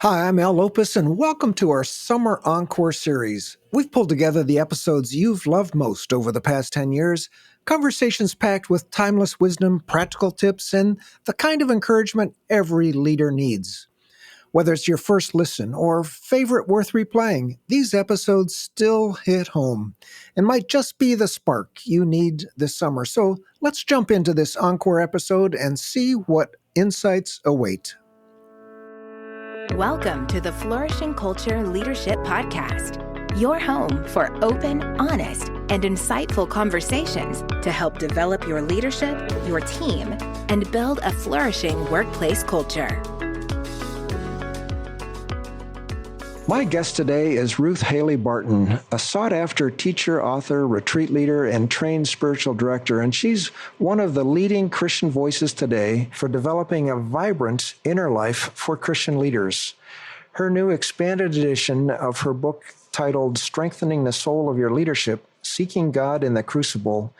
Hi, I'm Al Lopez, and welcome to our Summer Encore series. We've pulled together the episodes you've loved most over the past 10 years, conversations packed with timeless wisdom, practical tips, and the kind of encouragement every leader needs. Whether it's your first listen or favorite worth replaying, these episodes still hit home and might just be the spark you need this summer. So let's jump into this Encore episode and see what insights await. Welcome to the Flourishing Culture Leadership Podcast, your home for open, honest, and insightful conversations to help develop your leadership, your team, and build a flourishing workplace culture. My guest today is Ruth Haley Barton, a sought-after teacher, author, retreat leader, and trained spiritual director, and she's one of the leading Christian voices today for developing a vibrant inner life for Christian leaders. Her new expanded edition of her book titled Strengthening the Soul of Your Leadership, Seeking God in the Crucible,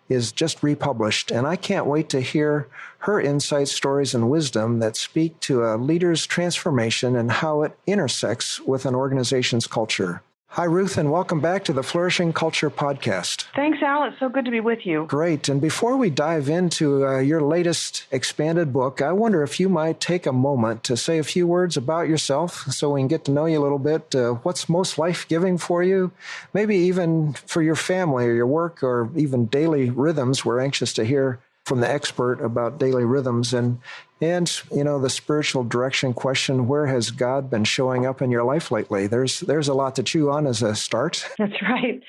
is just republished, and I can't wait to hear her insights, stories, and wisdom that speak to a leader's transformation and how it intersects with an organization's culture. Hi, Ruth, and welcome back to the Flourishing Culture Podcast. Thanks, Al. It's so good to be with you. Great. And before we dive into your latest expanded book, I wonder if you might take a moment to say a few words about yourself so we can get to know you a little bit. What's most life-giving for you? Maybe even for your family or your work or even daily rhythms. We're anxious to hear from the expert about daily rhythms and you know, the spiritual direction question, where has God been showing up in your life lately? There's a lot to chew on as a start. That's right.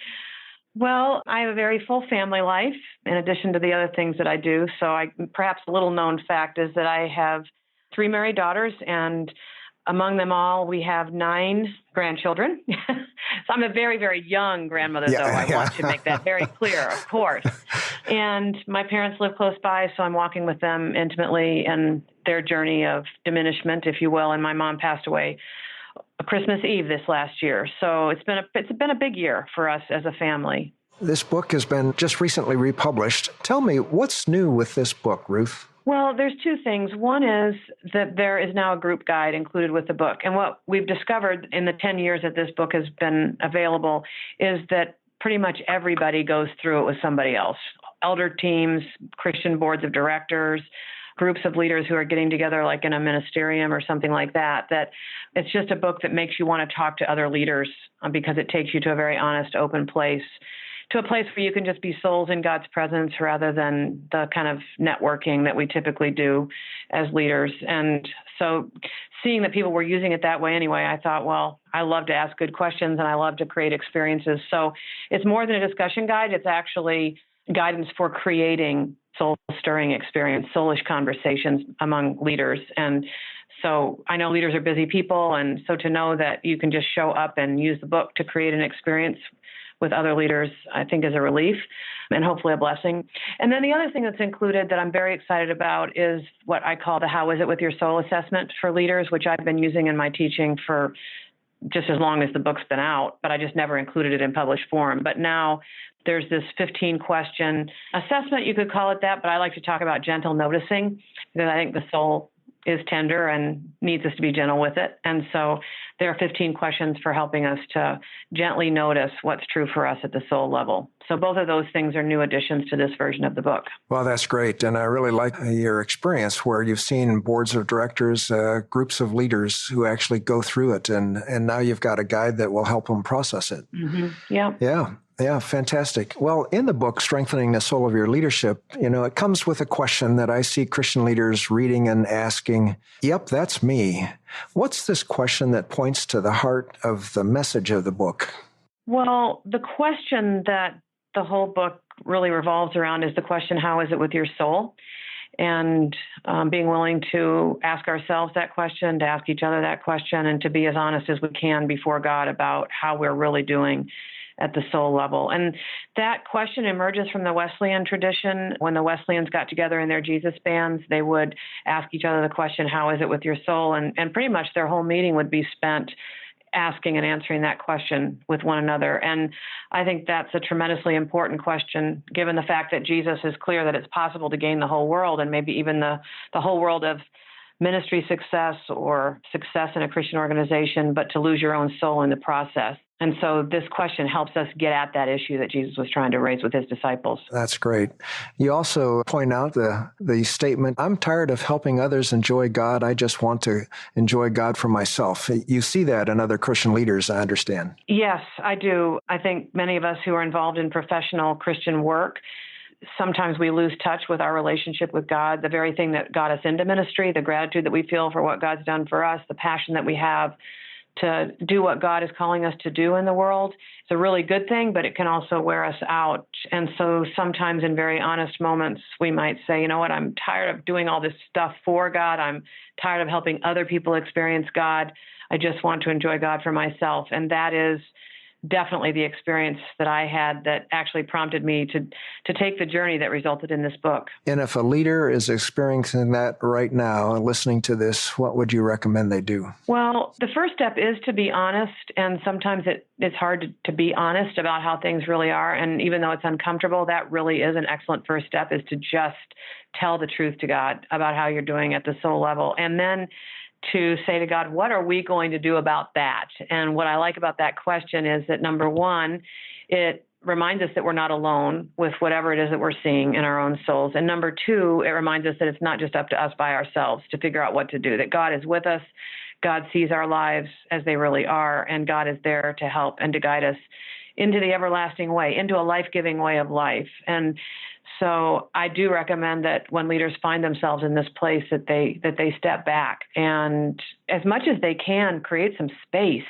Well, I have a very full family life in addition to the other things that I do. So perhaps a little known fact is that I have 3 married daughters, and among them all, we have 9 grandchildren. So I'm a very, very young grandmother, though. I want to make that very clear, of course. And my parents live close by, so I'm walking with them intimately in their journey of diminishment, if you will. And my mom passed away Christmas Eve this last year. So it's been a big year for us as a family. This book has been just recently republished. Tell me, what's new with this book, Ruth? Well, there's 2 things. One is that there is now a group guide included with the book. And what we've discovered in the 10 years that this book has been available is that pretty much everybody goes through it with somebody else. Elder teams, Christian boards of directors, groups of leaders who are getting together like in a ministerium or something like that, that it's just a book that makes you want to talk to other leaders because it takes you to a very honest, open place, to a place where you can just be souls in God's presence rather than the kind of networking that we typically do as leaders. And so seeing that people were using it that way anyway, I thought, well, I love to ask good questions and I love to create experiences. So it's more than a discussion guide. It's actually guidance for creating soul-stirring experience, soulish conversations among leaders. And so I know leaders are busy people, and so to know that you can just show up and use the book to create an experience with other leaders, I think is a relief and hopefully a blessing. And then the other thing that's included that I'm very excited about is what I call the How Is It With Your Soul assessment for leaders, which I've been using in my teaching for just as long as the book's been out, but I just never included it in published form. But now there's this 15-question assessment, you could call it that, but I like to talk about gentle noticing because I think the soul is tender and needs us to be gentle with it. And so there are 15 questions for helping us to gently notice what's true for us at the soul level. So both of those things are new additions to this version of the book. Well, that's great. And I really like your experience where you've seen boards of directors, groups of leaders who actually go through it. And now you've got a guide that will help them process it. Mm-hmm. Yeah. Yeah, fantastic. Well, in the book, Strengthening the Soul of Your Leadership, you know, it comes with a question that I see Christian leaders reading and asking, yep, that's me. What's this question that points to the heart of the message of the book? Well, the question that the whole book really revolves around is the question, how is it with your soul? And being willing to ask ourselves that question, to ask each other that question, and to be as honest as we can before God about how we're really doing at the soul level. And that question emerges from the Wesleyan tradition. When the Wesleyans got together in their Jesus bands, they would ask each other the question, how is it with your soul? And pretty much their whole meeting would be spent asking and answering that question with one another. And I think that's a tremendously important question, given the fact that Jesus is clear that it's possible to gain the whole world and maybe even the whole world of ministry success or success in a Christian organization, but to lose your own soul in the process. And so this question helps us get at that issue that Jesus was trying to raise with his disciples. That's great. You also point out the statement, I'm tired of helping others enjoy God. I just want to enjoy God for myself. You see that in other Christian leaders, I understand. Yes, I do. I think many of us who are involved in professional Christian work, sometimes we lose touch with our relationship with God, the very thing that got us into ministry, the gratitude that we feel for what God's done for us, the passion that we have to do what God is calling us to do in the world. It's a really good thing, but it can also wear us out. And so sometimes in very honest moments, we might say, you know what, I'm tired of doing all this stuff for God. I'm tired of helping other people experience God. I just want to enjoy God for myself. And that is definitely the experience that I had that actually prompted me to take the journey that resulted in this book. And if a leader is experiencing that right now and listening to this, what would you recommend they do? Well, the first step is to be honest, and sometimes it's hard to be honest about how things really are. And even though it's uncomfortable, that really is an excellent first step, is to just tell the truth to God about how you're doing at the soul level. And then to say to God, what are we going to do about that? And what I like about that question is that, number one, it reminds us that we're not alone with whatever it is that we're seeing in our own souls. And number two, it reminds us that it's not just up to us by ourselves to figure out what to do, that God is with us, God sees our lives as they really are, and God is there to help and to guide us into the everlasting way, into a life-giving way of life. And so I do recommend that when leaders find themselves in this place, that they step back and, as much as they can, create some space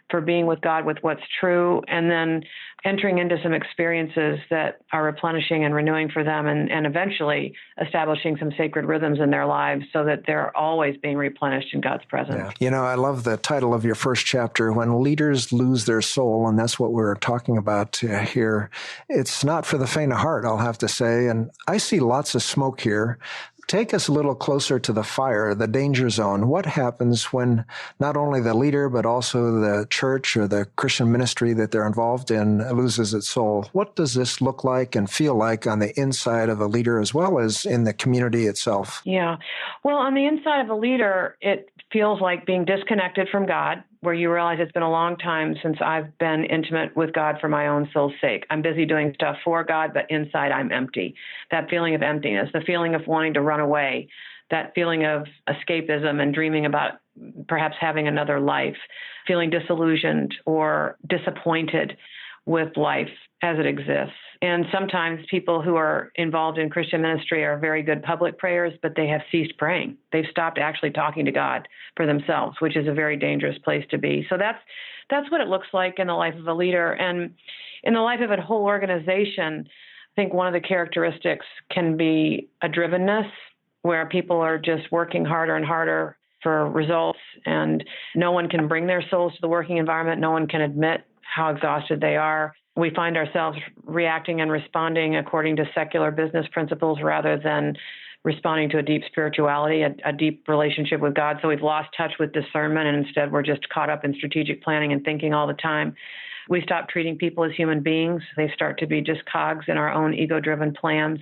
for being with God with what's true, and then entering into some experiences that are replenishing and renewing for them, and eventually establishing some sacred rhythms in their lives so that they're always being replenished in God's presence. Yeah. You know, I love the title of your first chapter, When Leaders Lose Their Soul, and that's what we're talking about here. It's not for the faint of heart, I'll have to say, and I see lots of smoke here. Take us a little closer to the fire, the danger zone. What happens when not only the leader, but also the church or the Christian ministry that they're involved in loses its soul? What does this look like and feel like on the inside of a leader as well as in the community itself? Yeah. Well, on the inside of a leader, it feels like being disconnected from God, where you realize it's been a long time since I've been intimate with God for my own soul's sake. I'm busy doing stuff for God, but inside I'm empty. That feeling of emptiness, the feeling of wanting to run away, that feeling of escapism and dreaming about perhaps having another life, feeling disillusioned or disappointed with life as it exists. And sometimes people who are involved in Christian ministry are very good public prayers, but they have ceased praying. They've stopped actually talking to God for themselves, which is a very dangerous place to be. So that's what it looks like in the life of a leader. And in the life of a whole organization, I think one of the characteristics can be a drivenness, where people are just working harder and harder for results, and no one can bring their souls to the working environment. No one can admit how exhausted they are. We find ourselves reacting and responding according to secular business principles rather than responding to a deep spirituality, a deep relationship with God. So we've lost touch with discernment, and instead we're just caught up in strategic planning and thinking all the time. We stop treating people as human beings. They start to be just cogs in our own ego-driven plans.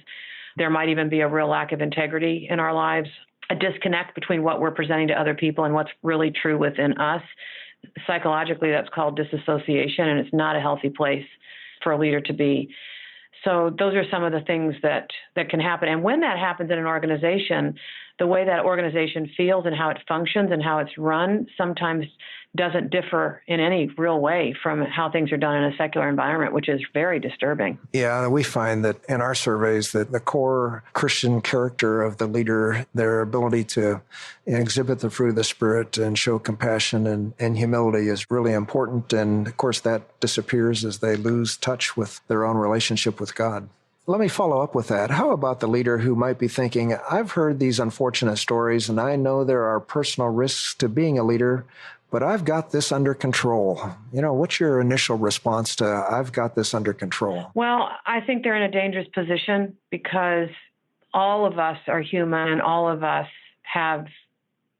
There might even be a real lack of integrity in our lives, a disconnect between what we're presenting to other people and what's really true within us. Psychologically, that's called disassociation, and it's not a healthy place for a leader to be. So those are some of the things that can happen. And when that happens in an organization, the way that organization feels and how it functions and how it's run sometimes doesn't differ in any real way from how things are done in a secular environment, which is very disturbing. Yeah, we find that in our surveys that the core Christian character of the leader, their ability to exhibit the fruit of the Spirit and show compassion and humility is really important. And of course, that disappears as they lose touch with their own relationship with God. Let me follow up with that. How about the leader who might be thinking, I've heard these unfortunate stories and I know there are personal risks to being a leader, but I've got this under control. You know, what's your initial response to, I've got this under control? Well, I think they're in a dangerous position because all of us are human and all of us have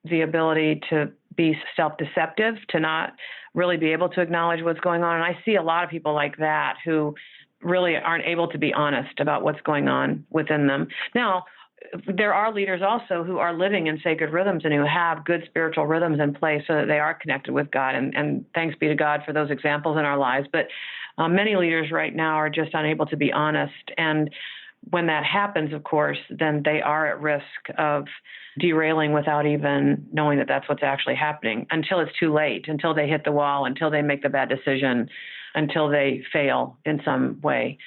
the ability to be self-deceptive, to not really be able to acknowledge what's going on. And I see a lot of people like that who really aren't able to be honest about what's going on within them. Now, there are leaders also who are living in sacred rhythms and who have good spiritual rhythms in place so that they are connected with God. And thanks be to God for those examples in our lives. But many leaders right now are just unable to be honest. And when that happens, of course, then they are at risk of derailing without even knowing that that's what's actually happening until it's too late, until they hit the wall, until they make the bad decision, until they fail in some way.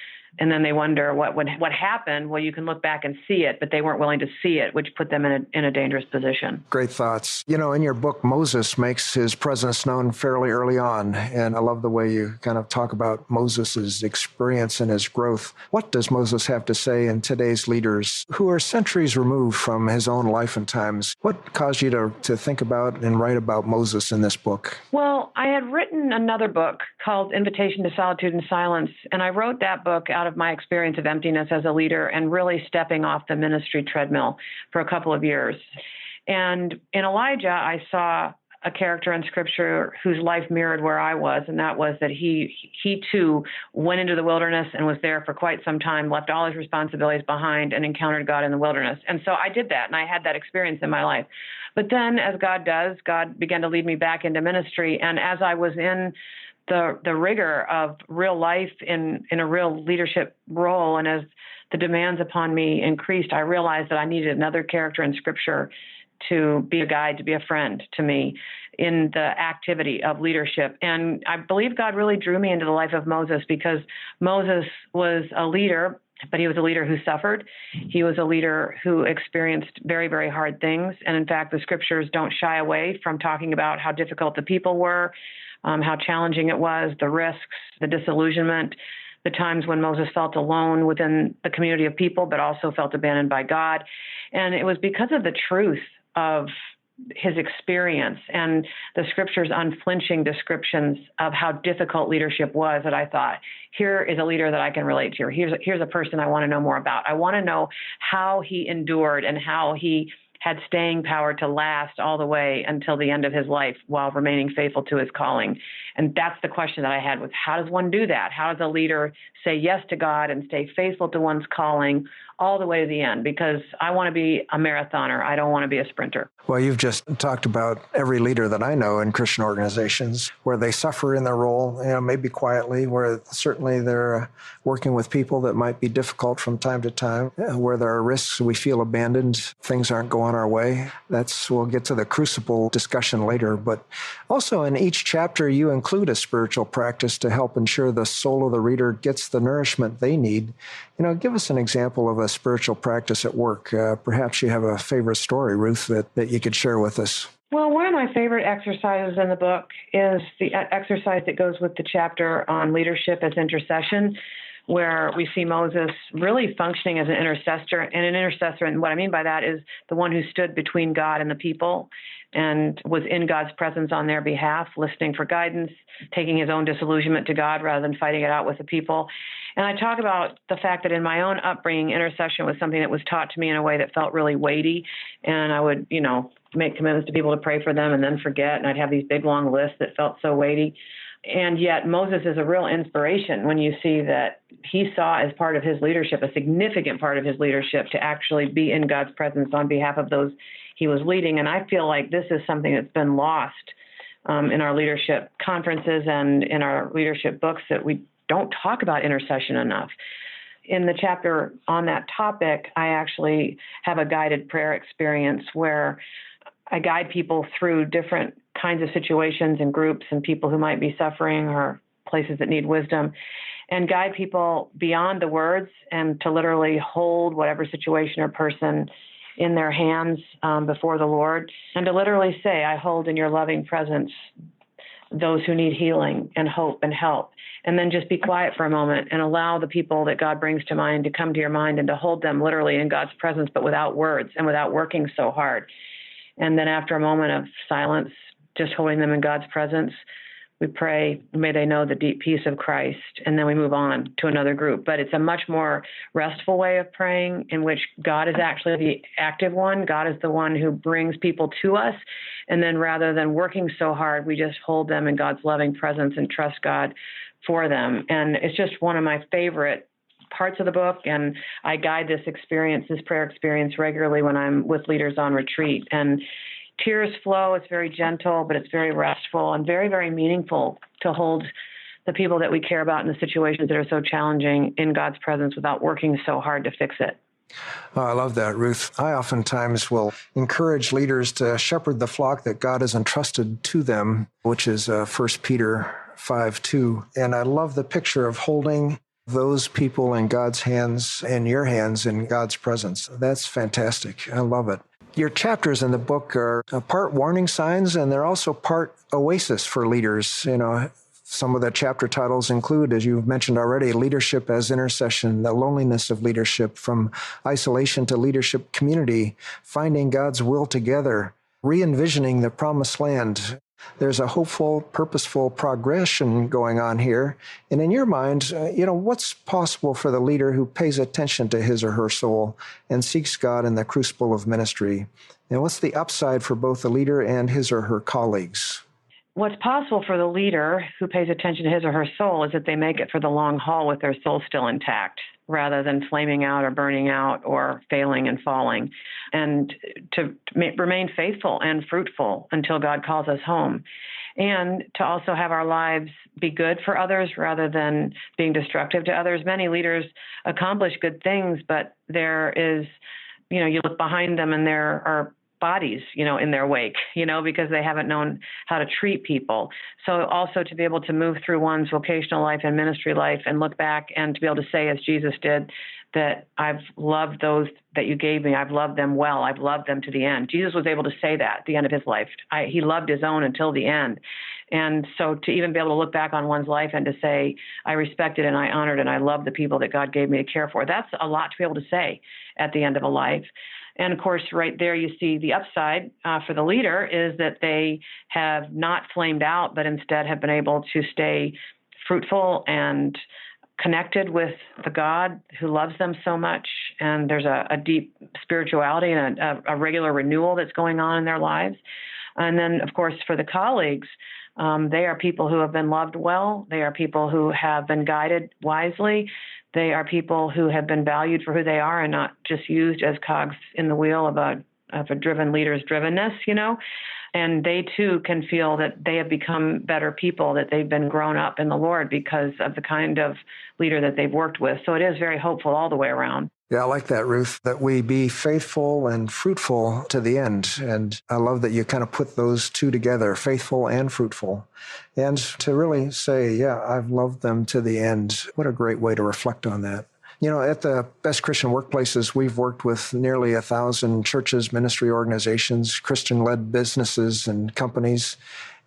And then they wonder what happened. Well, you can look back and see it, but they weren't willing to see it, which put them in a dangerous position. Great thoughts. You know, in your book, Moses makes his presence known fairly early on. And I love the way you kind of talk about Moses' experience and his growth. What does Moses have to say in today's leaders who are centuries removed from his own life and times? What caused you to think about and write about Moses in this book? Well, I had written another book called Invitation to Solitude and Silence. And I wrote that book out of my experience of emptiness as a leader and really stepping off the ministry treadmill for a couple of years. And in Elijah, I saw a character in Scripture whose life mirrored where I was, and that was that he too went into the wilderness and was there for quite some time, left all his responsibilities behind, and encountered God in the wilderness. And so I did that, and I had that experience in my life. But then, as God does, God began to lead me back into ministry, and as I was in the rigor of real life in a real leadership role, and as the demands upon me increased, I realized that I needed another character in Scripture to be a guide, to be a friend to me in the activity of leadership. And I believe God really drew me into the life of Moses because Moses was a leader, but he was a leader who suffered. He was a leader who experienced very, very hard things. And in fact, the Scriptures don't shy away from talking about how difficult the people were, how challenging it was, the risks, the disillusionment, the times when Moses felt alone within the community of people, but also felt abandoned by God. And it was because of the truth of his experience and the Scripture's unflinching descriptions of how difficult leadership was that I thought, here is a leader that I can relate to. Here's a person I want to know more about. I want to know how he endured and how he had staying power to last all the way until the end of his life while remaining faithful to his calling. And that's the question that I had was, how does one do that? How does a leader say yes to God and stay faithful to one's calling all the way to the end? Because I want to be a marathoner. I don't want to be a sprinter. Well, you've just talked about every leader that I know in Christian organizations where they suffer in their role, maybe quietly, where certainly they're working with people that might be difficult from time to time, where there are risks, we feel abandoned, things aren't going our way. We'll get to the crucible discussion later. But also in each chapter, you include a spiritual practice to help ensure the soul of the reader gets the nourishment they need. Give us an example of a spiritual practice at work. Perhaps you have a favorite story, Ruth, that you could share with us. Well, one of my favorite exercises in the book is the exercise that goes with the chapter on leadership as intercession, where we see Moses really functioning as an intercessor. And what I mean by that is the one who stood between God and the people and was in God's presence on their behalf, listening for guidance, taking his own disillusionment to God rather than fighting it out with the people. And I talk about the fact that in my own upbringing, intercession was something that was taught to me in a way that felt really weighty. And I would, make commitments to people to pray for them and then forget. And I'd have these big, long lists that felt so weighty. And yet Moses is a real inspiration when you see that he saw as part of his leadership, a significant part of his leadership, to actually be in God's presence on behalf of those he was leading. And I feel like this is something that's been lost in our leadership conferences and in our leadership books, that we don't talk about intercession enough. In the chapter on that topic, I actually have a guided prayer experience where I guide people through different kinds of situations and groups and people who might be suffering or places that need wisdom, and guide people beyond the words and to literally hold whatever situation or person in their hands before the Lord, and to literally say, I hold in your loving presence those who need healing and hope and help. And then just be quiet for a moment and allow the people that God brings to mind to come to your mind and to hold them literally in God's presence, but without words and without working so hard. And then after a moment of silence, just holding them in God's presence, we pray, may they know the deep peace of Christ, and then we move on to another group. But it's a much more restful way of praying in which God is actually the active one. God is the one who brings people to us. And then rather than working so hard, we just hold them in God's loving presence and trust God for them. And it's just one of my favorite parts of the book, and I guide this prayer experience regularly when I'm with leaders on retreat. And tears flow. It's very gentle, but it's very restful and very, very meaningful to hold the people that we care about in the situations that are so challenging in God's presence without working so hard to fix it. Oh, I love that, Ruth. I oftentimes will encourage leaders to shepherd the flock that God has entrusted to them, which is 1 Peter 5:2. And I love the picture of holding those people in God's hands and your hands in God's presence. That's fantastic. I love it. Your chapters in the book are part warning signs, and they're also part oasis for leaders. Some of the chapter titles include, as you've mentioned already, leadership as intercession, the loneliness of leadership, from isolation to leadership community, finding God's will together, re-envisioning the promised land. There's a hopeful, purposeful progression going on here. And in your mind, what's possible for the leader who pays attention to his or her soul and seeks God in the crucible of ministry? And what's the upside for both the leader and his or her colleagues? What's possible for the leader who pays attention to his or her soul is that they make it for the long haul with their soul still intact, rather than flaming out or burning out or failing and falling, and to remain faithful and fruitful until God calls us home, and to also have our lives be good for others rather than being destructive to others. Many leaders accomplish good things, but there is, you look behind them and there are bodies, in their wake, because they haven't known how to treat people. So also to be able to move through one's vocational life and ministry life and look back and to be able to say, as Jesus did, that I've loved those that you gave me. I've loved them well. I've loved them to the end. Jesus was able to say that at the end of his life. He loved his own until the end. And so to even be able to look back on one's life and to say, I respected and I honored and I loved the people that God gave me to care for, that's a lot to be able to say at the end of a life. And of course, right there, you see the upside for the leader is that they have not flamed out, but instead have been able to stay fruitful and connected with the God who loves them so much. And there's a deep spirituality and a regular renewal that's going on in their lives. And then, of course, for the colleagues, they are people who have been loved well. They are people who have been guided wisely. They are people who have been valued for who they are and not just used as cogs in the wheel of a driven leader's drivenness, And they too can feel that they have become better people, that they've been grown up in the Lord because of the kind of leader that they've worked with. So it is very hopeful all the way around. Yeah, I like that, Ruth, that we be faithful and fruitful to the end. And I love that you kind of put those two together, faithful and fruitful. And to really say, yeah, I've loved them to the end. What a great way to reflect on that. At the Best Christian Workplaces, we've worked with nearly 1,000 churches, ministry organizations, Christian-led businesses and companies.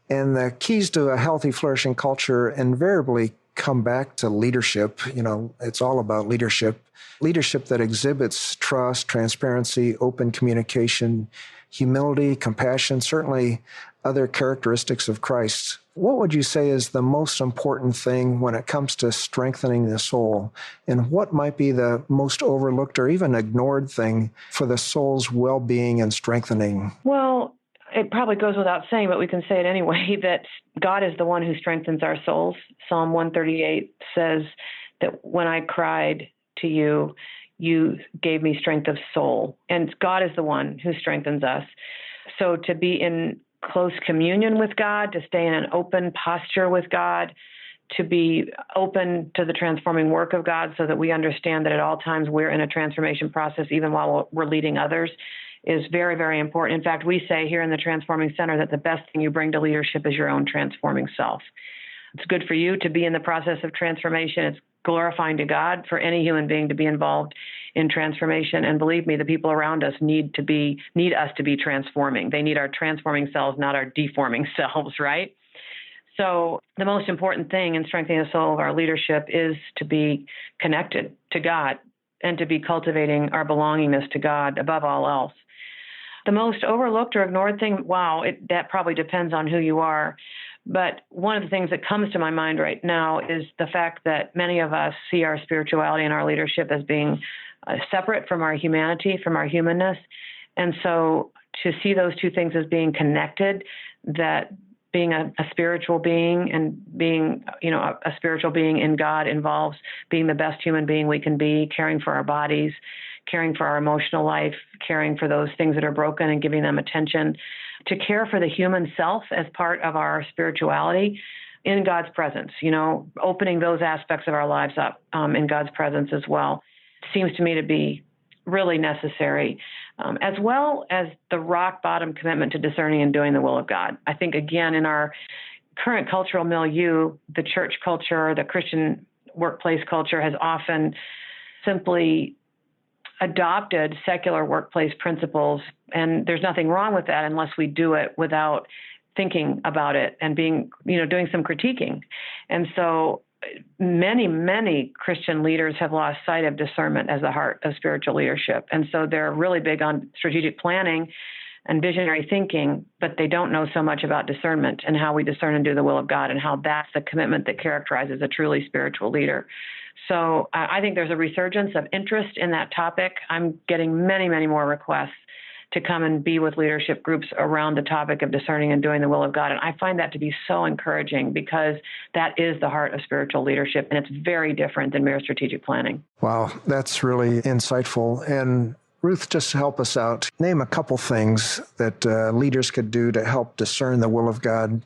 And the keys to a healthy, flourishing culture invariably come back to leadership. It's all about leadership. Leadership that exhibits trust, transparency, open communication, humility, compassion, certainly other characteristics of Christ. What would you say is the most important thing when it comes to strengthening the soul? And what might be the most overlooked or even ignored thing for the soul's well-being and strengthening? Well, it probably goes without saying, but we can say it anyway, that God is the one who strengthens our souls. Psalm 138 says that when I cried to you, you gave me strength of soul. And God is the one who strengthens us. So to be in close communion with God, to stay in an open posture with God, to be open to the transforming work of God so that we understand that at all times we're in a transformation process, even while we're leading others, is very, very important. In fact, we say here in the Transforming Center that the best thing you bring to leadership is your own transforming self. It's good for you to be in the process of transformation. It's glorifying to God for any human being to be involved in transformation. And believe me, the people around us need us to be transforming. They need our transforming selves, not our deforming selves, right? So the most important thing in strengthening the soul of our leadership is to be connected to God and to be cultivating our belongingness to God above all else. The most overlooked or ignored thing, that probably depends on who you are. But one of the things that comes to my mind right now is the fact that many of us see our spirituality and our leadership as being separate from our humanity, from our humanness. And so to see those two things as being connected, that being a spiritual being, and being, a spiritual being in God involves being the best human being we can be, caring for our bodies, caring for our emotional life, caring for those things that are broken and giving them attention, to care for the human self as part of our spirituality in God's presence, opening those aspects of our lives up in God's presence as well, seems to me to be really necessary, as well as the rock bottom commitment to discerning and doing the will of God. I think, again, in our current cultural milieu, the church culture, the Christian workplace culture has often simply adopted secular workplace principles, and there's nothing wrong with that unless we do it without thinking about it and doing some critiquing. And so many Christian leaders have lost sight of discernment as the heart of spiritual leadership. And so they're really big on strategic planning and visionary thinking, but they don't know so much about discernment and how we discern and do the will of God, and how that's the commitment that characterizes a truly spiritual leader. So I think there's a resurgence of interest in that topic. I'm getting many more requests to come and be with leadership groups around the topic of discerning and doing the will of God. And I find that to be so encouraging, because that is the heart of spiritual leadership, and it's very different than mere strategic planning. Wow, that's really insightful. And Ruth, just help us out. Name a couple things that leaders could do to help discern the will of God,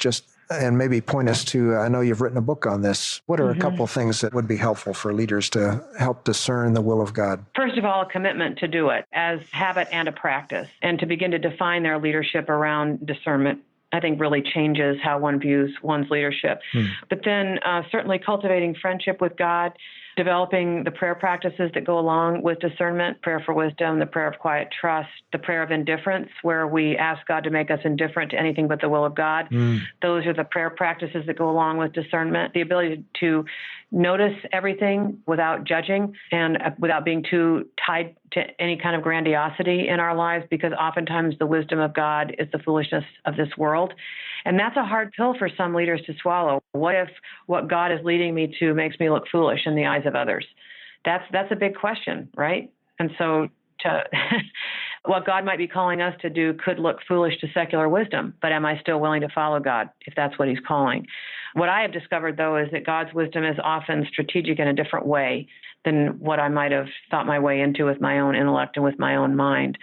and maybe point us to, I know you've written a book on this. What are a couple things that would be helpful for leaders to help discern the will of God? First of all, a commitment to do it as habit and a practice, and to begin to define their leadership around discernment, I think really changes how one views one's leadership. But then certainly cultivating friendship with God, developing the prayer practices that go along with discernment, prayer for wisdom, the prayer of quiet trust, the prayer of indifference, where we ask God to make us indifferent to anything but the will of God. Those are the prayer practices that go along with discernment. The ability to notice everything without judging and without being too tied to any kind of grandiosity in our lives, because oftentimes the wisdom of God is the foolishness of this world. And that's a hard pill for some leaders to swallow. What if what God is leading me to makes me look foolish in the eyes of others? That's a big question, right? And so what God might be calling us to do could look foolish to secular wisdom, but am I still willing to follow God if that's what he's calling? What I have discovered, though, is that God's wisdom is often strategic in a different way than what I might have thought my way into with my own intellect and with my own mind.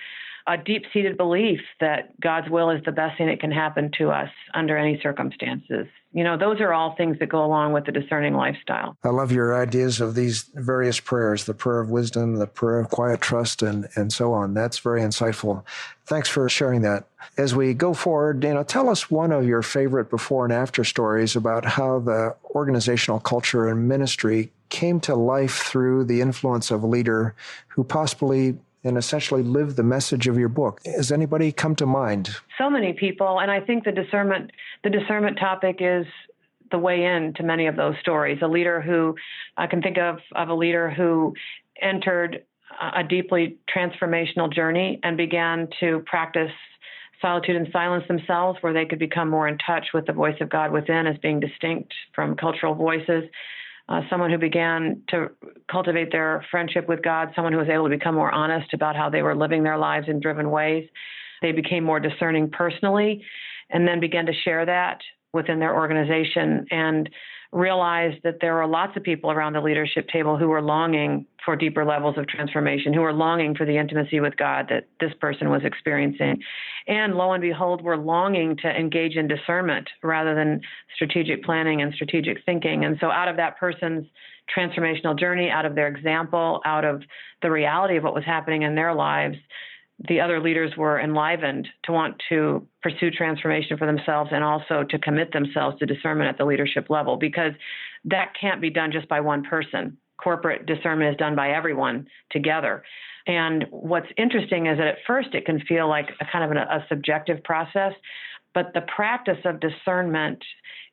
A deep-seated belief that God's will is the best thing that can happen to us under any circumstances. Those are all things that go along with the discerning lifestyle. I love your ideas of these various prayers, the prayer of wisdom, the prayer of quiet trust, and so on. That's very insightful. Thanks for sharing that. As we go forward, tell us one of your favorite before and after stories about how the organizational culture and ministry came to life through the influence of a leader who possibly and essentially live the message of your book. Has anybody come to mind? So many people, and I think the discernment topic is the way into many of those stories. A leader who, I can think of a leader who entered a deeply transformational journey and began to practice solitude and silence themselves, where they could become more in touch with the voice of God within as being distinct from cultural voices. Someone who began to cultivate their friendship with God, someone who was able to become more honest about how they were living their lives in driven ways. They became more discerning personally, and then began to share that within their organization, and realized that there were lots of people around the leadership table who were longing for deeper levels of transformation, who were longing for the intimacy with God that this person was experiencing. And lo and behold, were longing to engage in discernment rather than strategic planning and strategic thinking. And so out of that person's transformational journey, out of their example, out of the reality of what was happening in their lives, the other leaders were enlivened to want to pursue transformation for themselves and also to commit themselves to discernment at the leadership level, because that can't be done just by one person. Corporate discernment is done by everyone together. And what's interesting is that at first it can feel like a kind of a subjective process, but the practice of discernment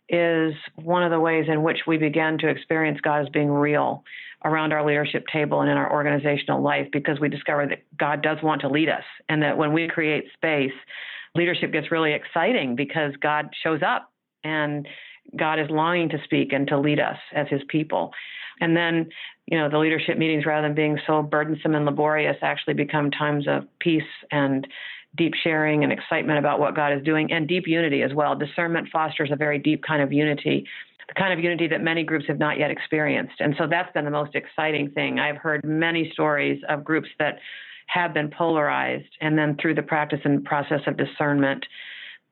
is one of the ways in which we begin to experience God as being real around our leadership table and in our organizational life, because we discover that God does want to lead us, and that when we create space, leadership gets really exciting because God shows up and God is longing to speak and to lead us as his people. And then, the leadership meetings, rather than being so burdensome and laborious, actually become times of peace and deep sharing and excitement about what God is doing, and deep unity as well. Discernment fosters a very deep kind of unity, the kind of unity that many groups have not yet experienced. And so that's been the most exciting thing. I've heard many stories of groups that have been polarized, and then through the practice and process of discernment,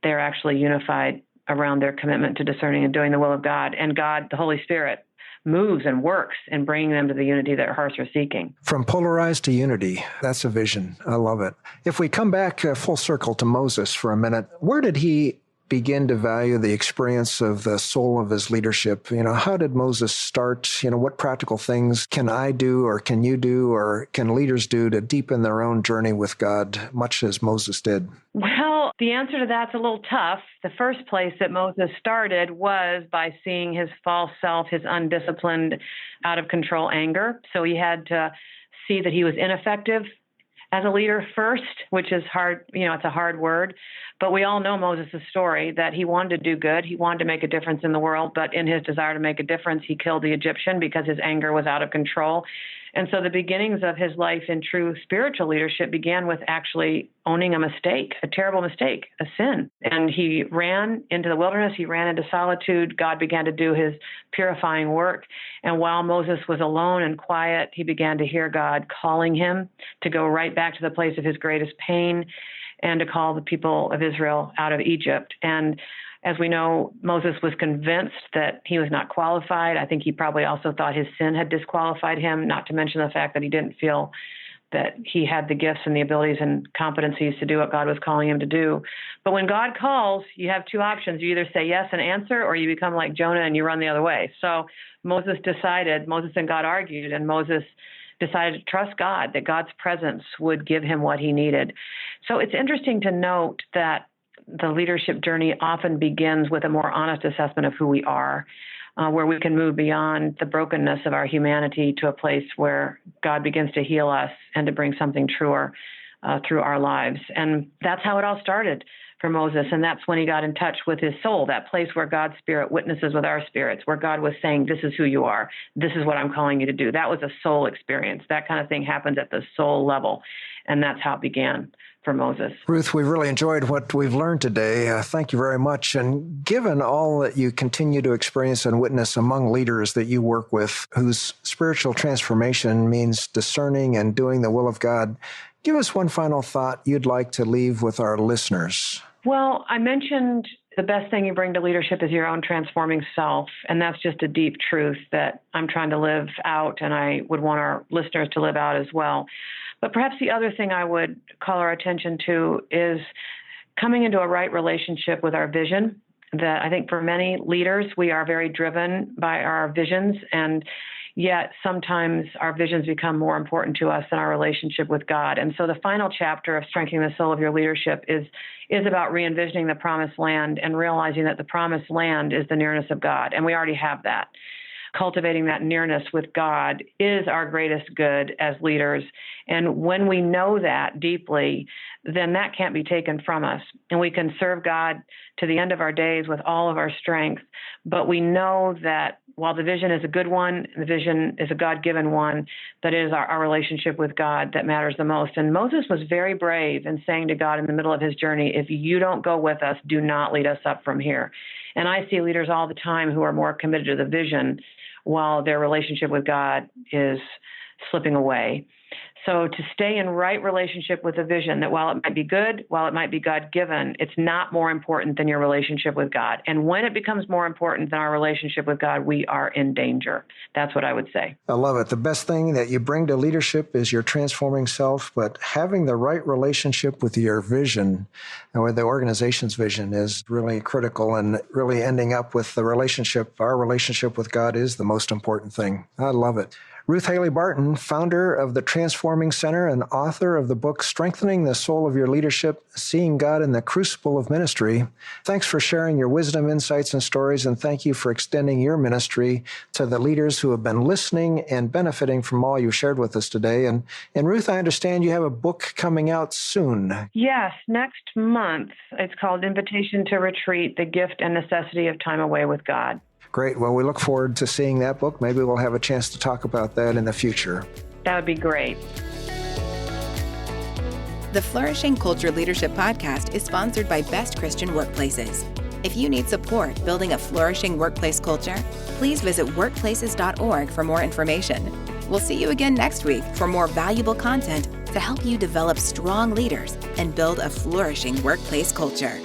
they're actually unified around their commitment to discerning and doing the will of God. And God, the Holy Spirit, moves and works in bringing them to the unity that their hearts are seeking. From polarized to unity, that's a vision. I love it. If we come back full circle to Moses for a minute, where did he begin to value the experience of the soul of his leadership? How did Moses start? What practical things can I do, or can you do, or can leaders do to deepen their own journey with God, much as Moses did? Well, the answer to that's a little tough. The first place that Moses started was by seeing his false self, his undisciplined, out of control anger. So he had to see that he was ineffective as a leader first, which is hard. It's a hard word, but we all know Moses' story, that he wanted to do good. He wanted to make a difference in the world, but in his desire to make a difference, he killed the Egyptian because his anger was out of control. And so the beginnings of his life in true spiritual leadership began with actually owning a mistake, a terrible mistake, a sin. And he ran into the wilderness. He ran into solitude. God began to do his purifying work. And while Moses was alone and quiet, he began to hear God calling him to go right back to the place of his greatest pain and to call the people of Israel out of Egypt. And as we know, Moses was convinced that he was not qualified. I think he probably also thought his sin had disqualified him, not to mention the fact that he didn't feel that he had the gifts and the abilities and competencies to do what God was calling him to do. But when God calls, you have two options. You either say yes and answer, or you become like Jonah and you run the other way. So Moses and God argued, and Moses decided to trust God, that God's presence would give him what he needed. So it's interesting to note that the leadership journey often begins with a more honest assessment of who we are, where we can move beyond the brokenness of our humanity to a place where God begins to heal us and to bring something truer through our lives. And that's how it all started for Moses. And that's when he got in touch with his soul, that place where God's spirit witnesses with our spirits, where God was saying, this is who you are. This is what I'm calling you to do. That was a soul experience. That kind of thing happens at the soul level. And that's how it began for Moses. Ruth, we've really enjoyed what we've learned today. Thank you very much. And given all that you continue to experience and witness among leaders that you work with, whose spiritual transformation means discerning and doing the will of God, give us one final thought you'd like to leave with our listeners. Well, I mentioned the best thing you bring to leadership is your own transforming self. And that's just a deep truth that I'm trying to live out, and I would want our listeners to live out as well. But perhaps the other thing I would call our attention to is coming into a right relationship with our vision. That I think for many leaders, we are very driven by our visions, and yet sometimes our visions become more important to us than our relationship with God. And so the final chapter of Strengthening the Soul of Your Leadership is about re-envisioning the promised land and realizing that the promised land is the nearness of God, and we already have that. Cultivating that nearness with God is our greatest good as leaders. And when we know that deeply, then that can't be taken from us. And we can serve God to the end of our days with all of our strength. But we know that while the vision is a good one, the vision is a God-given one, that is our relationship with God that matters the most. And Moses was very brave in saying to God in the middle of his journey, if you don't go with us, do not lead us up from here. And I see leaders all the time who are more committed to the vision while their relationship with God is slipping away. So to stay in right relationship with the vision, that while it might be good, while it might be God-given, it's not more important than your relationship with God. And when it becomes more important than our relationship with God, we are in danger. That's what I would say. I love it. The best thing that you bring to leadership is your transforming self, but having the right relationship with your vision and with the organization's vision is really critical, and really ending up with the relationship. Our relationship with God is the most important thing. I love it. Ruth Haley Barton, founder of the Transforming Center and author of the book Strengthening the Soul of Your Leadership, Seeing God in the Crucible of Ministry. Thanks for sharing your wisdom, insights, and stories, and thank you for extending your ministry to the leaders who have been listening and benefiting from all you shared with us today. And Ruth, I understand you have a book coming out soon. Yes, next month. It's called Invitation to Retreat, The Gift and Necessity of Time Away with God. Great. Well, we look forward to seeing that book. Maybe we'll have a chance to talk about that in the future. That would be great. The Flourishing Culture Leadership Podcast is sponsored by Best Christian Workplaces. If you need support building a flourishing workplace culture, please visit workplaces.org for more information. We'll see you again next week for more valuable content to help you develop strong leaders and build a flourishing workplace culture.